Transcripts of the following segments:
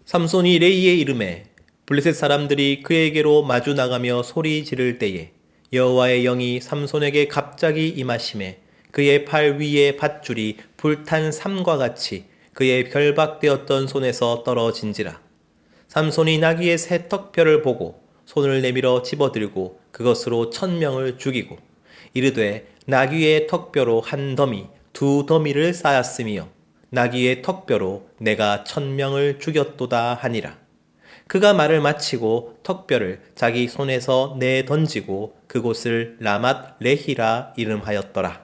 삼손이 레이의 이름에 블레셋 사람들이 그에게로 마주 나가며 소리 지를 때에 여호와의 영이 삼손에게 갑자기 임하심에 그의 팔 위에 밧줄이 불탄 삼과 같이 그의 결박되었던 손에서 떨어진지라. 삼손이 나귀의 새 턱뼈를 보고 손을 내밀어 집어들고 그것으로 1000명을 죽이고 이르되 나귀의 턱뼈로 한 더미 두 더미를 쌓았으며 나귀의 턱뼈로 내가 1000명을 죽였도다 하니라. 그가 말을 마치고 턱뼈를 자기 손에서 내 던지고 그곳을 라맛 레히라 이름하였더라.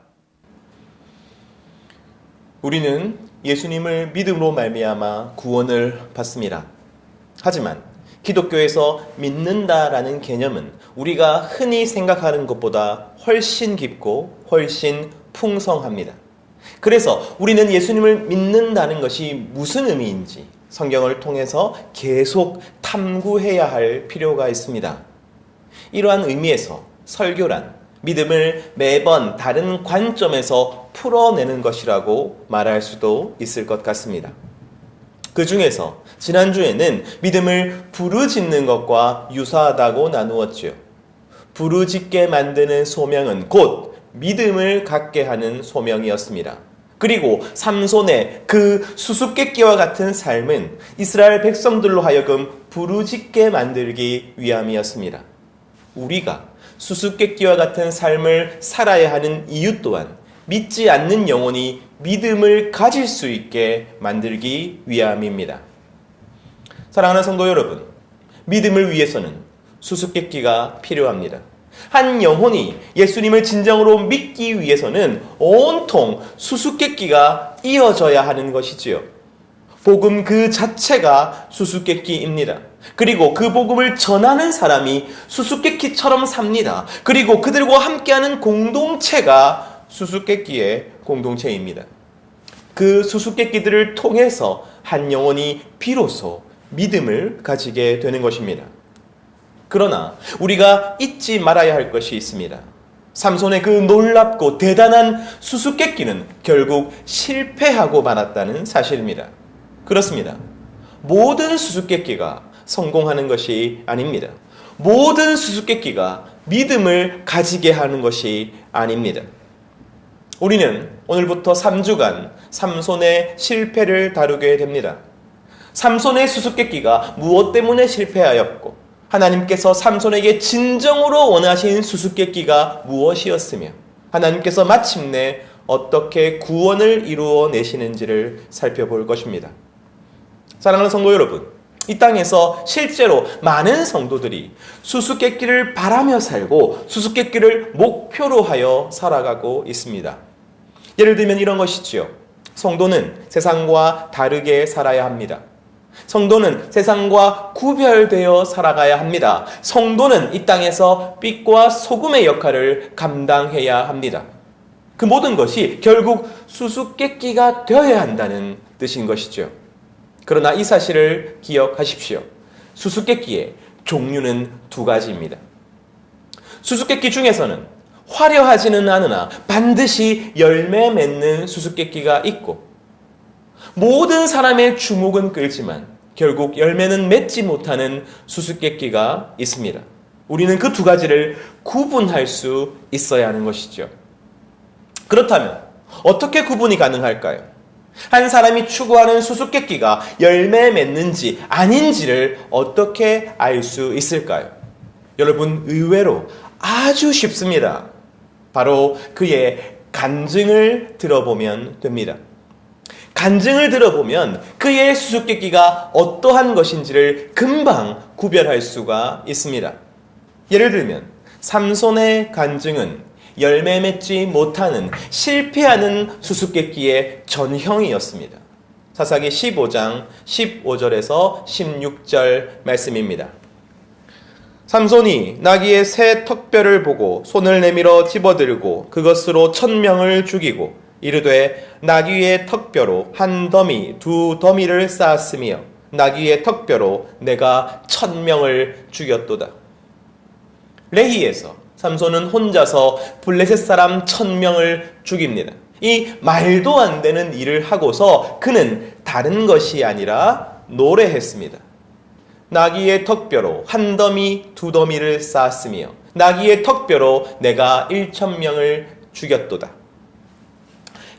우리는 예수님을 믿음으로 말미암아 구원을 받습니다. 하지만 기독교에서 믿는다라는 개념은 우리가 흔히 생각하는 것보다 훨씬 깊고 훨씬 풍성합니다. 그래서 우리는 예수님을 믿는다는 것이 무슨 의미인지 성경을 통해서 계속 탐구해야 할 필요가 있습니다. 이러한 의미에서 설교란 믿음을 매번 다른 관점에서 풀어내는 것이라고 말할 수도 있을 것 같습니다. 그 중에서 지난주에는 믿음을 부르짖는 것과 유사하다고 나누었지요. 부르짖게 만드는 소명은 곧 믿음을 갖게 하는 소명이었습니다. 그리고 삼손의 그 수수께끼와 같은 삶은 이스라엘 백성들로 하여금 부르짖게 만들기 위함이었습니다. 우리가 수수께끼와 같은 삶을 살아야 하는 이유 또한 믿지 않는 영혼이 믿음을 가질 수 있게 만들기 위함입니다. 사랑하는 성도 여러분, 믿음을 위해서는 수수께끼가 필요합니다. 한 영혼이 예수님을 진정으로 믿기 위해서는 온통 수수께끼가 이어져야 하는 것이지요. 복음 그 자체가 수수께끼입니다. 그리고 그 복음을 전하는 사람이 수수께끼처럼 삽니다. 그리고 그들과 함께하는 공동체가 수수께끼의 공동체입니다. 그 수수께끼들을 통해서 한 영혼이 비로소 믿음을 가지게 되는 것입니다. 그러나 우리가 잊지 말아야 할 것이 있습니다. 삼손의 그 놀랍고 대단한 수수께끼는 결국 실패하고 말았다는 사실입니다. 그렇습니다. 모든 수수께끼가 성공하는 것이 아닙니다. 모든 수수께끼가 믿음을 가지게 하는 것이 아닙니다. 우리는 오늘부터 3주간 삼손의 실패를 다루게 됩니다. 삼손의 수수께끼가 무엇 때문에 실패하였고 하나님께서 삼손에게 진정으로 원하신 수수께끼가 무엇이었으며 하나님께서 마침내 어떻게 구원을 이루어 내시는지를 살펴볼 것입니다. 사랑하는 성도 여러분, 이 땅에서 실제로 많은 성도들이 수수께끼를 바라며 살고 수수께끼를 목표로 하여 살아가고 있습니다. 예를 들면 이런 것이지요. 성도는 세상과 다르게 살아야 합니다. 성도는 세상과 구별되어 살아가야 합니다. 성도는 이 땅에서 빛과 소금의 역할을 감당해야 합니다. 그 모든 것이 결국 수수께끼가 되어야 한다는 뜻인 것이죠. 그러나 이 사실을 기억하십시오. 수수께끼의 종류는 두 가지입니다. 수수께끼 중에서는 화려하지는 않으나 반드시 열매 맺는 수수께끼가 있고 모든 사람의 주목은 끌지만 결국 열매는 맺지 못하는 수수께끼가 있습니다. 우리는 그 두 가지를 구분할 수 있어야 하는 것이죠. 그렇다면 어떻게 구분이 가능할까요? 한 사람이 추구하는 수수께끼가 열매 맺는지 아닌지를 어떻게 알 수 있을까요? 여러분, 의외로 아주 쉽습니다. 바로 그의 간증을 들어보면 됩니다. 간증을 들어보면 그의 수수께끼가 어떠한 것인지를 금방 구별할 수가 있습니다. 예를 들면 삼손의 간증은 열매 맺지 못하는 실패하는 수수께끼의 전형이었습니다. 사사기 15장 15절에서 16절 말씀입니다. 삼손이 나귀의 새 턱뼈를 보고 손을 내밀어 집어들고 그것으로 1000명을 죽이고 이르되 나귀의 턱뼈로 한 더미 두 더미를 쌓았으며 나귀의 턱뼈로 내가 1000명을 죽였도다. 레히에서 삼손은 혼자서 블레셋 사람 1000명을 죽입니다. 이 말도 안 되는 일을 하고서 그는 다른 것이 아니라 노래했습니다. 나귀의 턱뼈로 한 더미 두 더미를 쌓았으며 나귀의 턱뼈로 내가 1,000명을 죽였도다.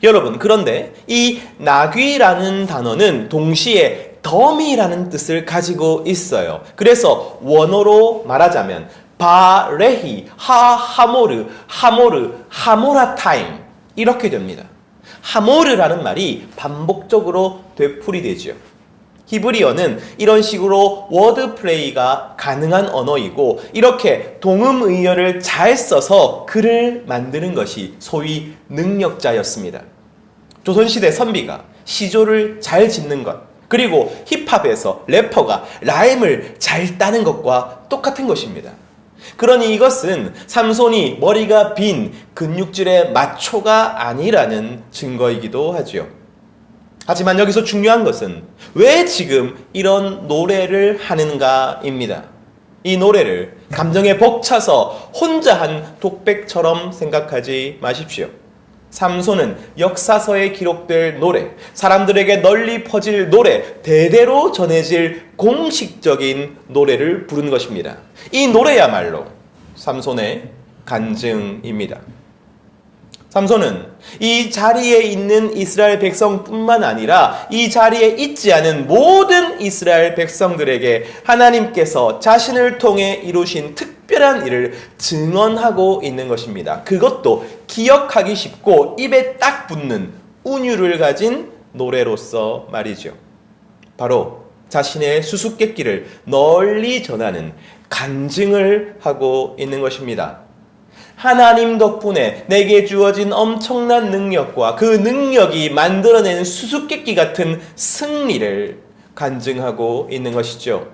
여러분, 그런데 이 나귀라는 단어는 동시에 더미라는 뜻을 가지고 있어요. 그래서 원어로 말하자면 바레히, 하모르, 하모라타임 이렇게 됩니다. 하모르라는 말이 반복적으로 되풀이되죠. 히브리어는 이런 식으로 워드 플레이가 가능한 언어이고 이렇게 동음의어를 잘 써서 글을 만드는 것이 소위 능력자였습니다. 조선시대 선비가 시조를 잘 짓는 것, 그리고 힙합에서 래퍼가 라임을 잘 따는 것과 똑같은 것입니다. 그러니 이것은 삼손이 머리가 빈 근육질의 마초가 아니라는 증거이기도 하죠. 하지만 여기서 중요한 것은 왜 지금 이런 노래를 하는가입니다. 이 노래를 감정에 벅차서 혼자 한 독백처럼 생각하지 마십시오. 삼손은 역사서에 기록될 노래, 사람들에게 널리 퍼질 노래, 대대로 전해질 공식적인 노래를 부른 것입니다. 이 노래야말로 삼손의 간증입니다. 삼손은 이 자리에 있는 이스라엘 백성뿐만 아니라 이 자리에 있지 않은 모든 이스라엘 백성들에게 하나님께서 자신을 통해 이루신 특별한 일을 증언하고 있는 것입니다. 그것도 기억하기 쉽고 입에 딱 붙는 운율을 가진 노래로서 말이죠. 바로 자신의 수수께끼를 널리 전하는 간증을 하고 있는 것입니다. 하나님 덕분에 내게 주어진 엄청난 능력과 그 능력이 만들어낸 수수께끼 같은 승리를 간증하고 있는 것이죠.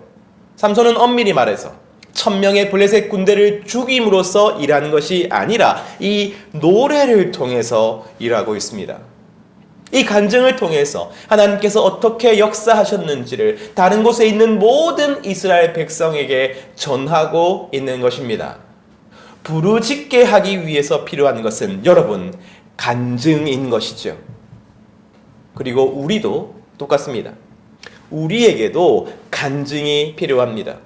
삼손은 엄밀히 말해서 1,000명의 블레셋 군대를 죽임으로써 일하는 것이 아니라 이 노래를 통해서 일하고 있습니다. 이 간증을 통해서 하나님께서 어떻게 역사하셨는지를 다른 곳에 있는 모든 이스라엘 백성에게 전하고 있는 것입니다. 부르짖게 하기 위해서 필요한 것은 여러분 간증인 것이죠. 그리고 우리도 똑같습니다. 우리에게도 간증이 필요합니다.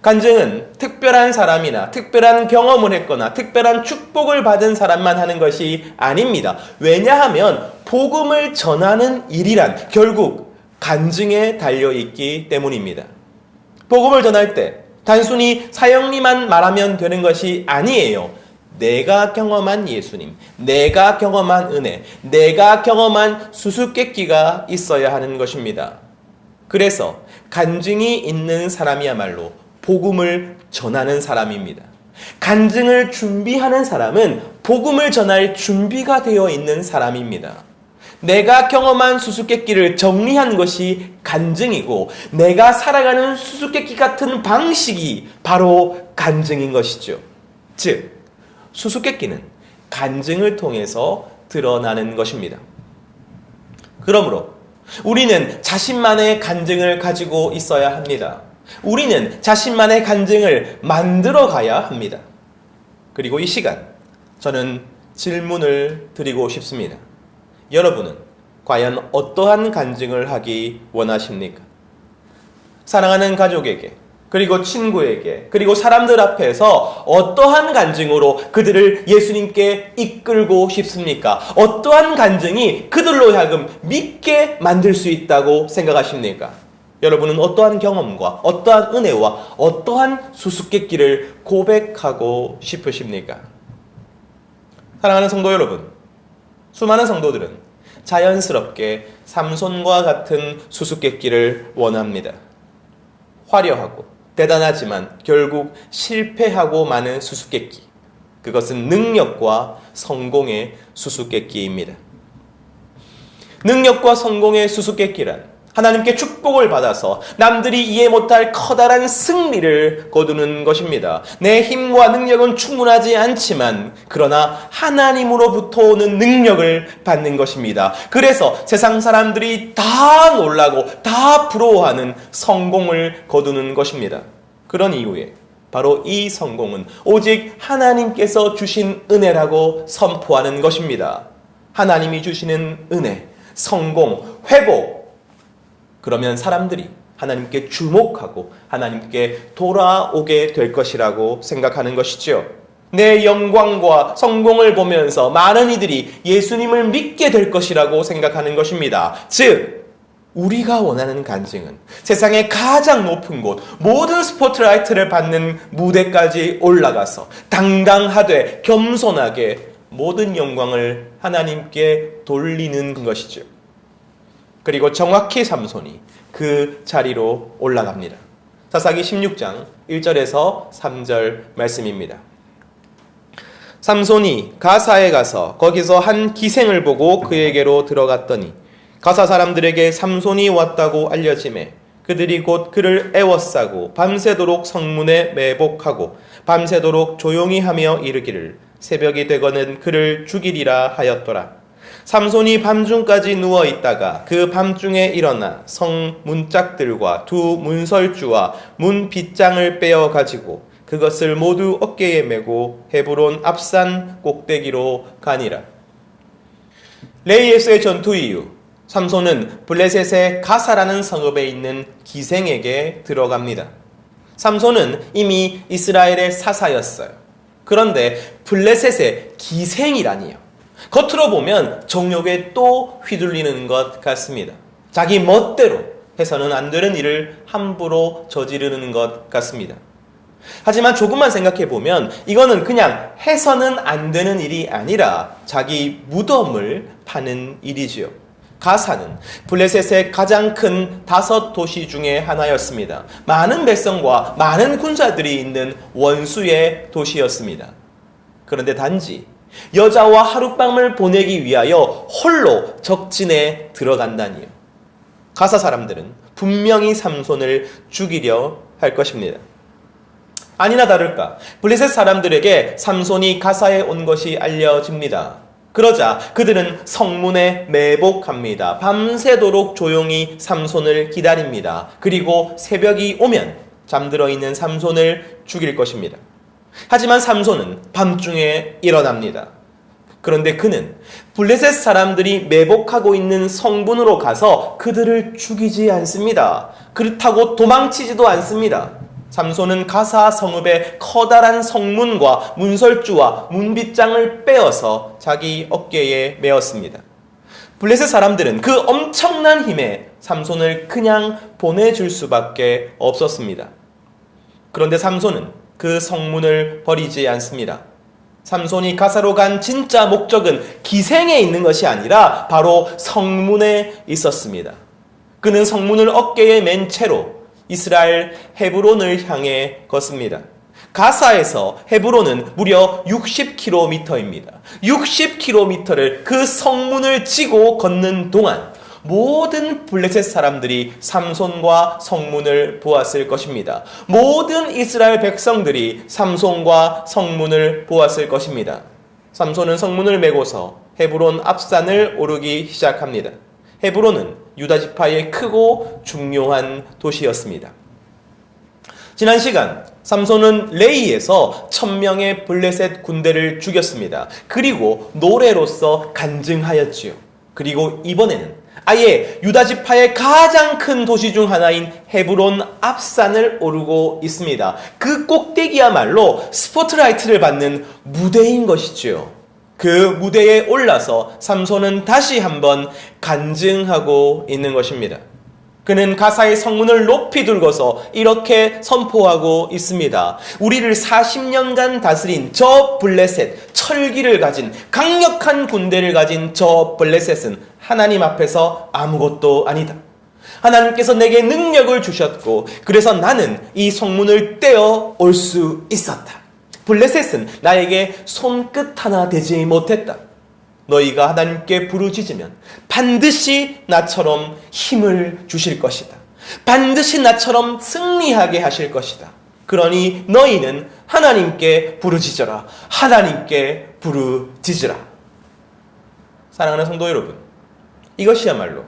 간증은 특별한 사람이나 특별한 경험을 했거나 특별한 축복을 받은 사람만 하는 것이 아닙니다. 왜냐하면 복음을 전하는 일이란 결국 간증에 달려있기 때문입니다. 복음을 전할 때 단순히 사형리만 말하면 되는 것이 아니에요. 내가 경험한 예수님, 내가 경험한 은혜, 내가 경험한 수수께끼가 있어야 하는 것입니다. 그래서 간증이 있는 사람이야말로 복음을 전하는 사람입니다. 간증을 준비하는 사람은 복음을 전할 준비가 되어 있는 사람입니다. 내가 경험한 수수께끼를 정리한 것이 간증이고 내가 살아가는 수수께끼 같은 방식이 바로 간증인 것이죠. 즉, 수수께끼는 간증을 통해서 드러나는 것입니다. 그러므로 우리는 자신만의 간증을 가지고 있어야 합니다. 우리는 자신만의 간증을 만들어 가야 합니다. 그리고 이 시간 저는 질문을 드리고 싶습니다. 여러분은 과연 어떠한 간증을 하기 원하십니까? 사랑하는 가족에게, 그리고 친구에게, 그리고 사람들 앞에서 어떠한 간증으로 그들을 예수님께 이끌고 싶습니까? 어떠한 간증이 그들로 하여금 믿게 만들 수 있다고 생각하십니까? 여러분은 어떠한 경험과 어떠한 은혜와 어떠한 수수께끼를 고백하고 싶으십니까? 사랑하는 성도 여러분, 수많은 성도들은 자연스럽게 삼손과 같은 수수께끼를 원합니다. 화려하고 대단하지만 결국 실패하고 마는 수수께끼. 그것은 능력과 성공의 수수께끼입니다. 능력과 성공의 수수께끼란 하나님께 축복을 받아서 남들이 이해 못할 커다란 승리를 거두는 것입니다. 내 힘과 능력은 충분하지 않지만 그러나 하나님으로부터 오는 능력을 받는 것입니다. 그래서 세상 사람들이 다 놀라고 다 부러워하는 성공을 거두는 것입니다. 그런 이유에 바로 이 성공은 오직 하나님께서 주신 은혜라고 선포하는 것입니다. 하나님이 주시는 은혜, 성공, 회복, 그러면 사람들이 하나님께 주목하고 하나님께 돌아오게 될 것이라고 생각하는 것이지요. 내 영광과 성공을 보면서 많은 이들이 예수님을 믿게 될 것이라고 생각하는 것입니다. 즉, 우리가 원하는 간증은 세상의 가장 높은 곳, 모든 스포트라이트를 받는 무대까지 올라가서 당당하되 겸손하게 모든 영광을 하나님께 돌리는 것이죠. 그리고 정확히 삼손이 그 자리로 올라갑니다. 사사기 16장 1절에서 3절 말씀입니다. 삼손이 가사에 가서 거기서 한 기생을 보고 그에게로 들어갔더니 가사 사람들에게 삼손이 왔다고 알려지매 그들이 곧 그를 애워싸고 밤새도록 성문에 매복하고 밤새도록 조용히 하며 이르기를 새벽이 되거든 그를 죽이리라 하였더라. 삼손이 밤중까지 누워있다가 그 밤중에 일어나 성 문짝들과 두 문설주와 문 빗장을 빼어 가지고 그것을 모두 어깨에 메고 헤브론 앞산 꼭대기로 가니라. 레이에서의 전투 이후 삼손은 블레셋의 가사라는 성읍에 있는 기생에게 들어갑니다. 삼손은 이미 이스라엘의 사사였어요. 그런데 블레셋의 기생이라니요. 겉으로 보면 정욕에 또 휘둘리는 것 같습니다. 자기 멋대로 해서는 안 되는 일을 함부로 저지르는 것 같습니다. 하지만 조금만 생각해 보면 이거는 그냥 해서는 안 되는 일이 아니라 자기 무덤을 파는 일이지요. 가사는 블레셋의 가장 큰 5도시 중에 하나였습니다. 많은 백성과 많은 군사들이 있는 원수의 도시였습니다. 그런데 단지 여자와 하룻밤을 보내기 위하여 홀로 적진에 들어간다니요. 가사 사람들은 분명히 삼손을 죽이려 할 것입니다. 아니나 다를까 블레셋 사람들에게 삼손이 가사에 온 것이 알려집니다. 그러자 그들은 성문에 매복합니다. 밤새도록 조용히 삼손을 기다립니다. 그리고 새벽이 오면 잠들어 있는 삼손을 죽일 것입니다. 하지만 삼손은 밤중에 일어납니다. 그런데 그는 블레셋 사람들이 매복하고 있는 성문으로 가서 그들을 죽이지 않습니다. 그렇다고 도망치지도 않습니다. 삼손은 가사 성읍의 커다란 성문과 문설주와 문빗장을 빼어서 자기 어깨에 메었습니다. 블레셋 사람들은 그 엄청난 힘에 삼손을 그냥 보내줄 수밖에 없었습니다. 그런데 삼손은 그 성문을 버리지 않습니다. 삼손이 가사로 간 진짜 목적은 기생에 있는 것이 아니라 바로 성문에 있었습니다. 그는 성문을 어깨에 맨 채로 이스라엘 헤브론을 향해 걷습니다. 가사에서 헤브론은 무려 60km입니다. 60km를 그 성문을 지고 걷는 동안 모든 블레셋 사람들이 삼손과 성문을 보았을 것입니다. 모든 이스라엘 백성들이 삼손과 성문을 보았을 것입니다. 삼손은 성문을 메고서 헤브론 앞산을 오르기 시작합니다. 헤브론은 유다 지파의 크고 중요한 도시였습니다. 지난 시간 삼손은 레이에서 1000명의 블레셋 군대를 죽였습니다. 그리고 노래로서 간증하였지요. 그리고 이번에는 아예 유다 지파의 가장 큰 도시 중 하나인 헤브론 앞산을 오르고 있습니다. 그 꼭대기야말로 스포트라이트를 받는 무대인 것이지요. 그 무대에 올라서 삼손은 다시 한번 간증하고 있는 것입니다. 그는 가사의 성문을 높이 들고서 이렇게 선포하고 있습니다. 우리를 40년간 다스린 저 블레셋, 철기를 가진 강력한 군대를 가진 저 블레셋은 하나님 앞에서 아무것도 아니다. 하나님께서 내게 능력을 주셨고 그래서 나는 이 성문을 떼어 올 수 있었다. 블레셋은 나에게 손끝 하나 되지 못했다. 너희가 하나님께 부르짖으면 반드시 나처럼 힘을 주실 것이다. 반드시 나처럼 승리하게 하실 것이다. 그러니 너희는 하나님께 부르짖어라. 하나님께 부르짖으라. 사랑하는 성도 여러분, 이것이야말로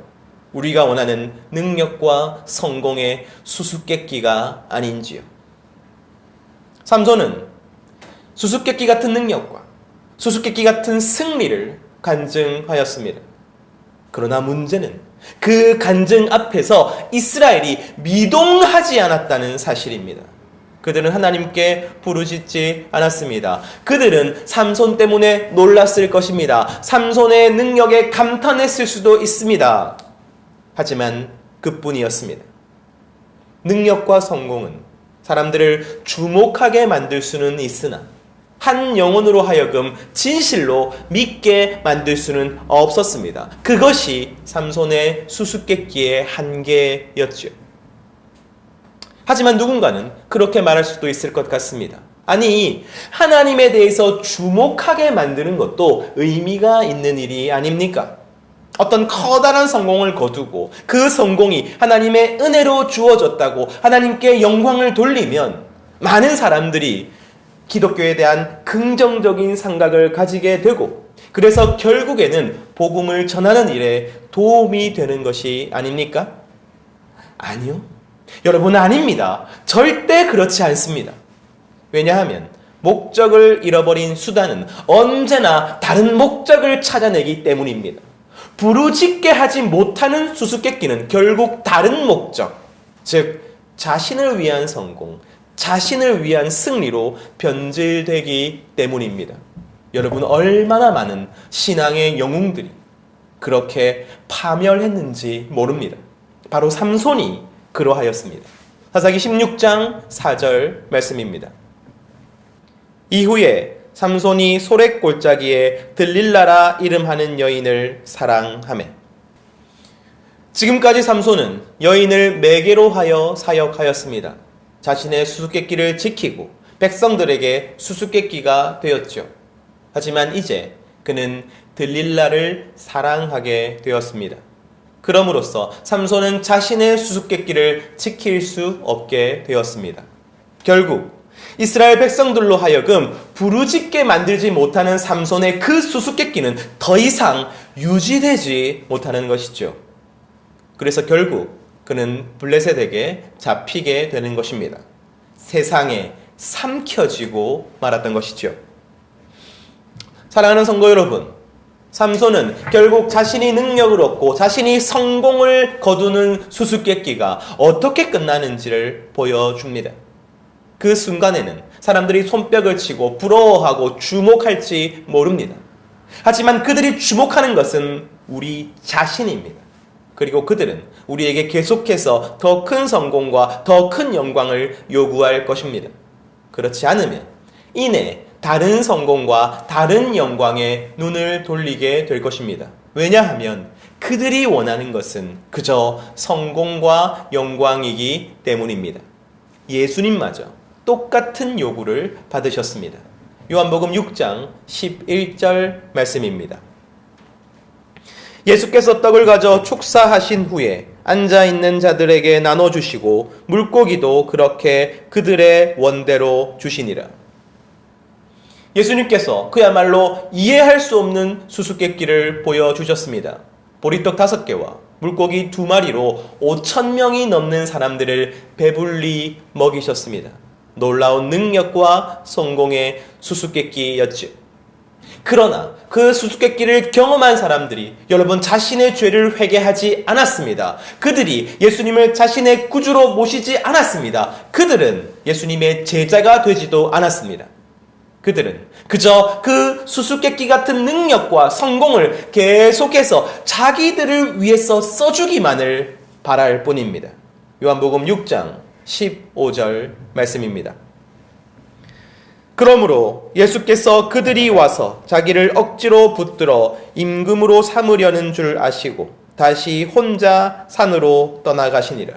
우리가 원하는 능력과 성공의 수수께끼가 아닌지요. 삼손은 수수께끼 같은 능력과 수수께끼 같은 승리를 간증하였습니다. 그러나 문제는 그 간증 앞에서 이스라엘이 미동하지 않았다는 사실입니다. 그들은 하나님께 부르짖지 않았습니다. 그들은 삼손 때문에 놀랐을 것입니다. 삼손의 능력에 감탄했을 수도 있습니다. 하지만 그뿐이었습니다. 능력과 성공은 사람들을 주목하게 만들 수는 있으나 한 영혼으로 하여금 진실로 믿게 만들 수는 없었습니다. 그것이 삼손의 수수께끼의 한계였죠. 하지만 누군가는 그렇게 말할 수도 있을 것 같습니다. 아니, 하나님에 대해서 주목하게 만드는 것도 의미가 있는 일이 아닙니까? 어떤 커다란 성공을 거두고 그 성공이 하나님의 은혜로 주어졌다고 하나님께 영광을 돌리면 많은 사람들이 기독교에 대한 긍정적인 생각을 가지게 되고, 그래서 결국에는 복음을 전하는 일에 도움이 되는 것이 아닙니까? 아니요. 여러분, 아닙니다. 절대 그렇지 않습니다. 왜냐하면 목적을 잃어버린 수단은 언제나 다른 목적을 찾아내기 때문입니다. 부르짖게 하지 못하는 수수께끼는 결국 다른 목적, 즉 자신을 위한 성공, 자신을 위한 승리로 변질되기 때문입니다. 여러분, 얼마나 많은 신앙의 영웅들이 그렇게 파멸했는지 모릅니다. 바로 삼손이 그러하였습니다. 사사기 16장 4절 말씀입니다. 이후에 삼손이 소렛골짜기에 들릴라라 이름하는 여인을 사랑하매. 지금까지 삼손은 여인을 매개로 하여 사역하였습니다. 자신의 수수께끼를 지키고 백성들에게 수수께끼가 되었죠. 하지만 이제 그는 들릴라를 사랑하게 되었습니다. 그럼으로써 삼손은 자신의 수수께끼를 지킬 수 없게 되었습니다. 결국 이스라엘 백성들로 하여금 부르짖게 만들지 못하는 삼손의 그 수수께끼는 더 이상 유지되지 못하는 것이죠. 그래서 결국 그는 블레셋에게 잡히게 되는 것입니다. 세상에 삼켜지고 말았던 것이죠. 사랑하는 성도 여러분, 삼손은 결국 자신이 능력을 얻고 자신이 성공을 거두는 수수께끼가 어떻게 끝나는지를 보여줍니다. 그 순간에는 사람들이 손뼉을 치고 부러워하고 주목할지 모릅니다. 하지만 그들이 주목하는 것은 우리 자신입니다. 그리고 그들은 우리에게 계속해서 더 큰 성공과 더 큰 영광을 요구할 것입니다. 그렇지 않으면 이내 다른 성공과 다른 영광에 눈을 돌리게 될 것입니다. 왜냐하면 그들이 원하는 것은 그저 성공과 영광이기 때문입니다. 예수님마저 똑같은 요구를 받으셨습니다. 요한복음 6장 11절 말씀입니다. 예수께서 떡을 가져 축사하신 후에 앉아있는 자들에게 나눠주시고 물고기도 그렇게 그들의 원대로 주시니라. 예수님께서 그야말로 이해할 수 없는 수수께끼를 보여주셨습니다. 보리떡 5개와 물고기 2마리로 5,000명이 넘는 사람들을 배불리 먹이셨습니다. 놀라운 능력과 성공의 수수께끼였죠. 그러나 그 수수께끼를 경험한 사람들이 여러분 자신의 죄를 회개하지 않았습니다. 그들이 예수님을 자신의 구주로 모시지 않았습니다. 그들은 예수님의 제자가 되지도 않았습니다. 그들은 그저 그 수수께끼 같은 능력과 성공을 계속해서 자기들을 위해서 써주기만을 바랄 뿐입니다. 요한복음 6장 15절 말씀입니다. 그러므로 예수께서 그들이 와서 자기를 억지로 붙들어 임금으로 삼으려는 줄 아시고 다시 혼자 산으로 떠나가시니라.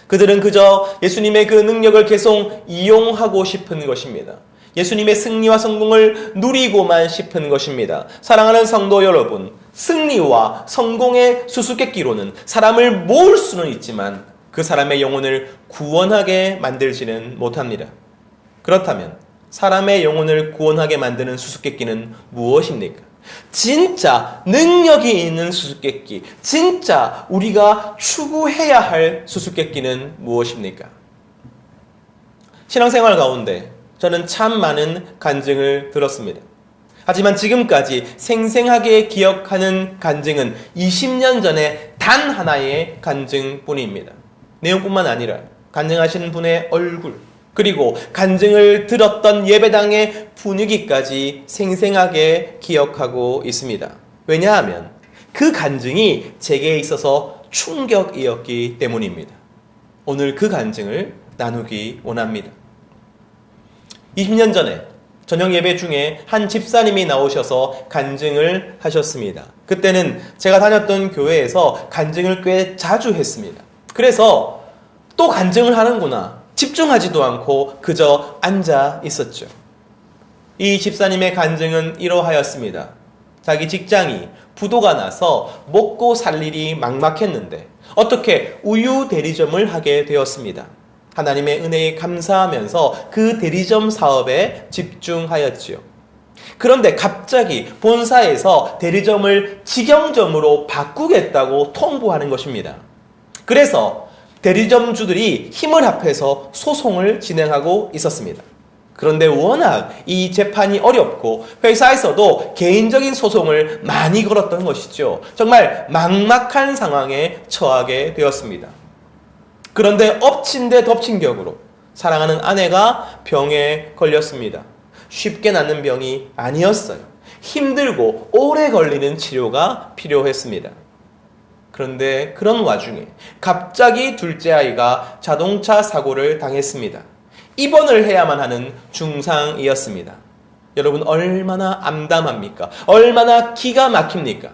그들은 그저 예수님의 그 능력을 계속 이용하고 싶은 것입니다. 예수님의 승리와 성공을 누리고만 싶은 것입니다. 사랑하는 성도 여러분, 승리와 성공의 수수께끼로는 사람을 모을 수는 있지만 그 사람의 영혼을 구원하게 만들지는 못합니다. 그렇다면 사람의 영혼을 구원하게 만드는 수수께끼는 무엇입니까? 진짜 능력이 있는 수수께끼, 진짜 우리가 추구해야 할 수수께끼는 무엇입니까? 신앙생활 가운데 저는 참 많은 간증을 들었습니다. 하지만 지금까지 생생하게 기억하는 간증은 20년 전에 단 하나의 간증뿐입니다. 내용뿐만 아니라 간증하시는 분의 얼굴, 그리고 간증을 들었던 예배당의 분위기까지 생생하게 기억하고 있습니다. 왜냐하면 그 간증이 제게 있어서 충격이었기 때문입니다. 오늘 그 간증을 나누기 원합니다. 20년 전에 저녁 예배 중에 한 집사님이 나오셔서 간증을 하셨습니다. 그때는 제가 다녔던 교회에서 간증을 꽤 자주 했습니다. 그래서 또 간증을 하는구나 집중하지도 않고 그저 앉아 있었죠. 이 집사님의 간증은 이러하였습니다. 자기 직장이 부도가 나서 먹고 살 일이 막막했는데 어떻게 우유 대리점을 하게 되었습니다. 하나님의 은혜에 감사하면서 그 대리점 사업에 집중하였지요. 그런데 갑자기 본사에서 대리점을 직영점으로 바꾸겠다고 통보하는 것입니다. 그래서 대리점주들이 힘을 합해서 소송을 진행하고 있었습니다. 그런데 워낙 이 재판이 어렵고 회사에서도 개인적인 소송을 많이 걸었던 것이죠. 정말 막막한 상황에 처하게 되었습니다. 그런데 엎친 데 덮친 격으로 사랑하는 아내가 병에 걸렸습니다. 쉽게 낫는 병이 아니었어요. 힘들고 오래 걸리는 치료가 필요했습니다. 그런데 그런 와중에 갑자기 둘째 아이가 자동차 사고를 당했습니다. 입원을 해야만 하는 중상이었습니다. 여러분 얼마나 암담합니까? 얼마나 기가 막힙니까?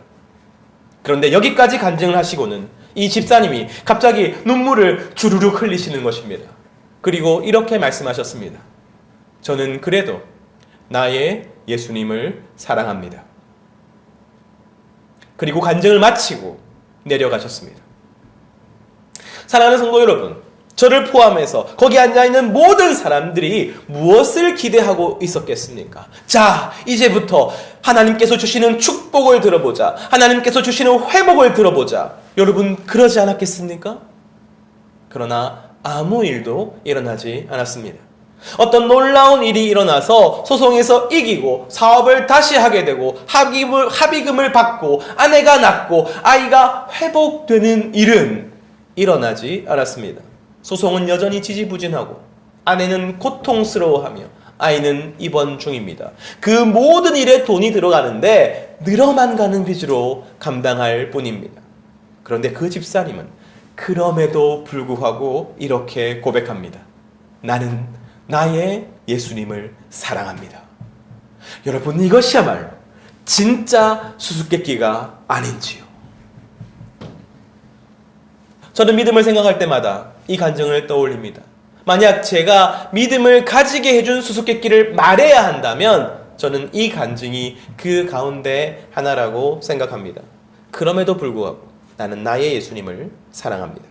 그런데 여기까지 간증을 하시고는 이 집사님이 갑자기 눈물을 주르륵 흘리시는 것입니다. 그리고 이렇게 말씀하셨습니다. 저는 그래도 나의 예수님을 사랑합니다. 그리고 간증을 마치고 내려가셨습니다. 사랑하는 성도 여러분, 저를 포함해서 거기 앉아있는 모든 사람들이 무엇을 기대하고 있었겠습니까? 자, 이제부터 하나님께서 주시는 축복을 들어보자. 하나님께서 주시는 회복을 들어보자. 여러분 그러지 않았겠습니까? 그러나 아무 일도 일어나지 않았습니다. 어떤 놀라운 일이 일어나서 소송에서 이기고 사업을 다시 하게 되고 합의금을 받고 아내가 낳고 아이가 회복되는 일은 일어나지 않았습니다. 소송은 여전히 지지부진하고 아내는 고통스러워하며 아이는 입원 중입니다. 그 모든 일에 돈이 들어가는데 늘어만 가는 빚으로 감당할 뿐입니다. 그런데 그 집사님은 그럼에도 불구하고 이렇게 고백합니다. 나는 나의 예수님을 사랑합니다. 여러분 이것이야말로 진짜 수수께끼가 아닌지요. 저는 믿음을 생각할 때마다 이 간증을 떠올립니다. 만약 제가 믿음을 가지게 해준 수수께끼를 말해야 한다면 저는 이 간증이 그 가운데 하나라고 생각합니다. 그럼에도 불구하고 나는 나의 예수님을 사랑합니다.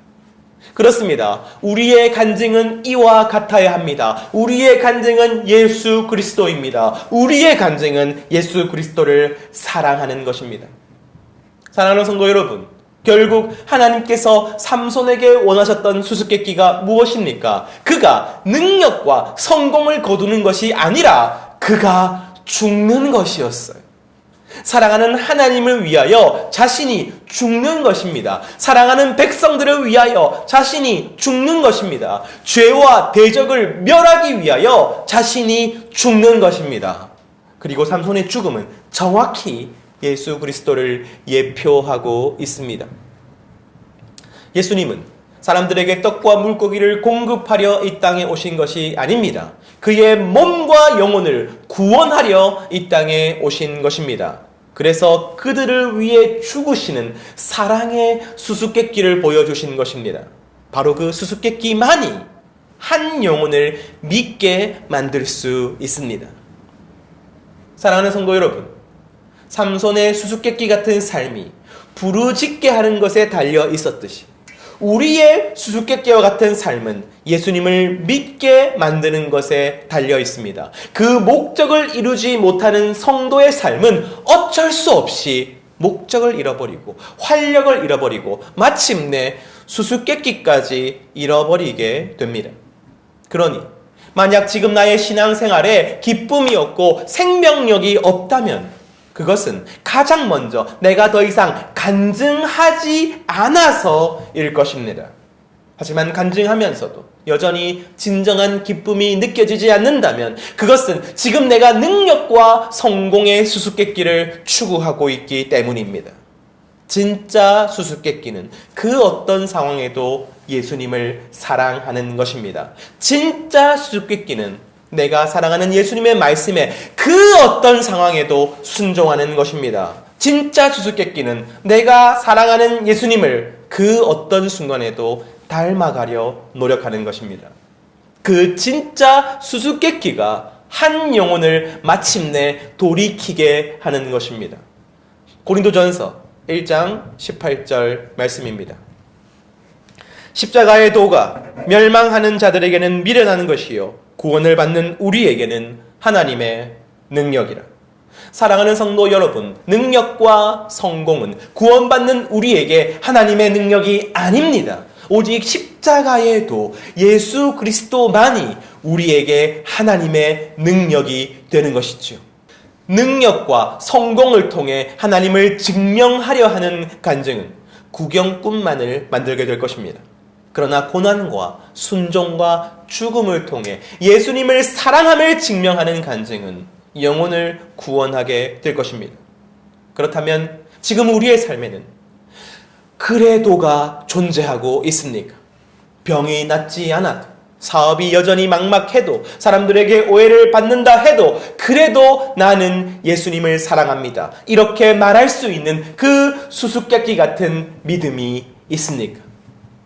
그렇습니다. 우리의 간증은 이와 같아야 합니다. 우리의 간증은 예수 그리스도입니다. 우리의 간증은 예수 그리스도를 사랑하는 것입니다. 사랑하는 성도 여러분, 결국 하나님께서 삼손에게 원하셨던 수수께끼가 무엇입니까? 그가 능력과 성공을 거두는 것이 아니라 그가 죽는 것이었어요. 사랑하는 하나님을 위하여 자신이 죽는 것입니다. 사랑하는 백성들을 위하여 자신이 죽는 것입니다. 죄와 대적을 멸하기 위하여 자신이 죽는 것입니다. 그리고 삼손의 죽음은 정확히 예수 그리스도를 예표하고 있습니다. 예수님은 사람들에게 떡과 물고기를 공급하려 이 땅에 오신 것이 아닙니다. 그의 몸과 영혼을 구원하려 이 땅에 오신 것입니다. 그래서 그들을 위해 죽으시는 사랑의 수수께끼를 보여주신 것입니다. 바로 그 수수께끼만이 한 영혼을 믿게 만들 수 있습니다. 사랑하는 성도 여러분, 삼손의 수수께끼 같은 삶이 부르짖게 하는 것에 달려 있었듯이 우리의 수수께끼와 같은 삶은 예수님을 믿게 만드는 것에 달려 있습니다. 그 목적을 이루지 못하는 성도의 삶은 어쩔 수 없이 목적을 잃어버리고 활력을 잃어버리고 마침내 수수께끼까지 잃어버리게 됩니다. 그러니 만약 지금 나의 신앙생활에 기쁨이 없고 생명력이 없다면 그것은 가장 먼저 내가 더 이상 간증하지 않아서일 것입니다. 하지만 간증하면서도 여전히 진정한 기쁨이 느껴지지 않는다면 그것은 지금 내가 능력과 성공의 수수께끼를 추구하고 있기 때문입니다. 진짜 수수께끼는 그 어떤 상황에도 예수님을 사랑하는 것입니다. 진짜 수수께끼는 내가 사랑하는 예수님의 말씀에 그 어떤 상황에도 순종하는 것입니다. 진짜 수수께끼는 내가 사랑하는 예수님을 그 어떤 순간에도 닮아가려 노력하는 것입니다. 그 진짜 수수께끼가 한 영혼을 마침내 돌이키게 하는 것입니다. 고린도전서 1장 18절 말씀입니다. 십자가의 도가 멸망하는 자들에게는 미련한 것이요 구원을 받는 우리에게는 하나님의 능력이라. 사랑하는 성도 여러분, 능력과 성공은 구원받는 우리에게 하나님의 능력이 아닙니다. 오직 십자가의 도, 예수 그리스도만이 우리에게 하나님의 능력이 되는 것이죠. 능력과 성공을 통해 하나님을 증명하려 하는 간증은 구경꾼만을 만들게 될 것입니다. 그러나 고난과 순종과 죽음을 통해 예수님을 사랑함을 증명하는 간증은 영혼을 구원하게 될 것입니다. 그렇다면 지금 우리의 삶에는 그래도가 존재하고 있습니까? 병이 낫지 않아도, 사업이 여전히 막막해도, 사람들에게 오해를 받는다 해도 그래도 나는 예수님을 사랑합니다. 이렇게 말할 수 있는 그 수수께끼 같은 믿음이 있습니까?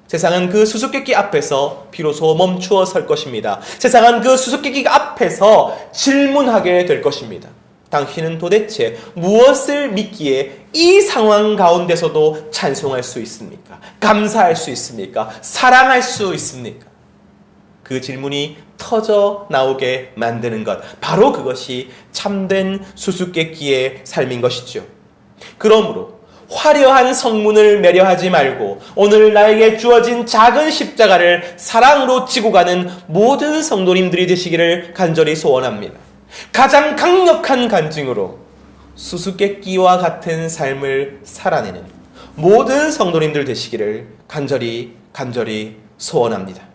세상은 그 수수께끼 앞에서 비로소 멈추어 설 것입니다. 세상은 그 수수께끼 앞에서 질문하게 될 것입니다. 당신은 도대체 무엇을 믿기에 이 상황 가운데서도 찬송할 수 있습니까? 감사할 수 있습니까? 사랑할 수 있습니까? 그 질문이 터져 나오게 만드는 것, 바로 그것이 참된 수수께끼의 삶인 것이죠. 그러므로 화려한 성문을 매려하지 말고 오늘 나에게 주어진 작은 십자가를 사랑으로 지고 가는 모든 성도님들이 되시기를 간절히 소원합니다. 가장 강력한 간증으로 수수께끼와 같은 삶을 살아내는 모든 성도님들 되시기를 간절히 소원합니다.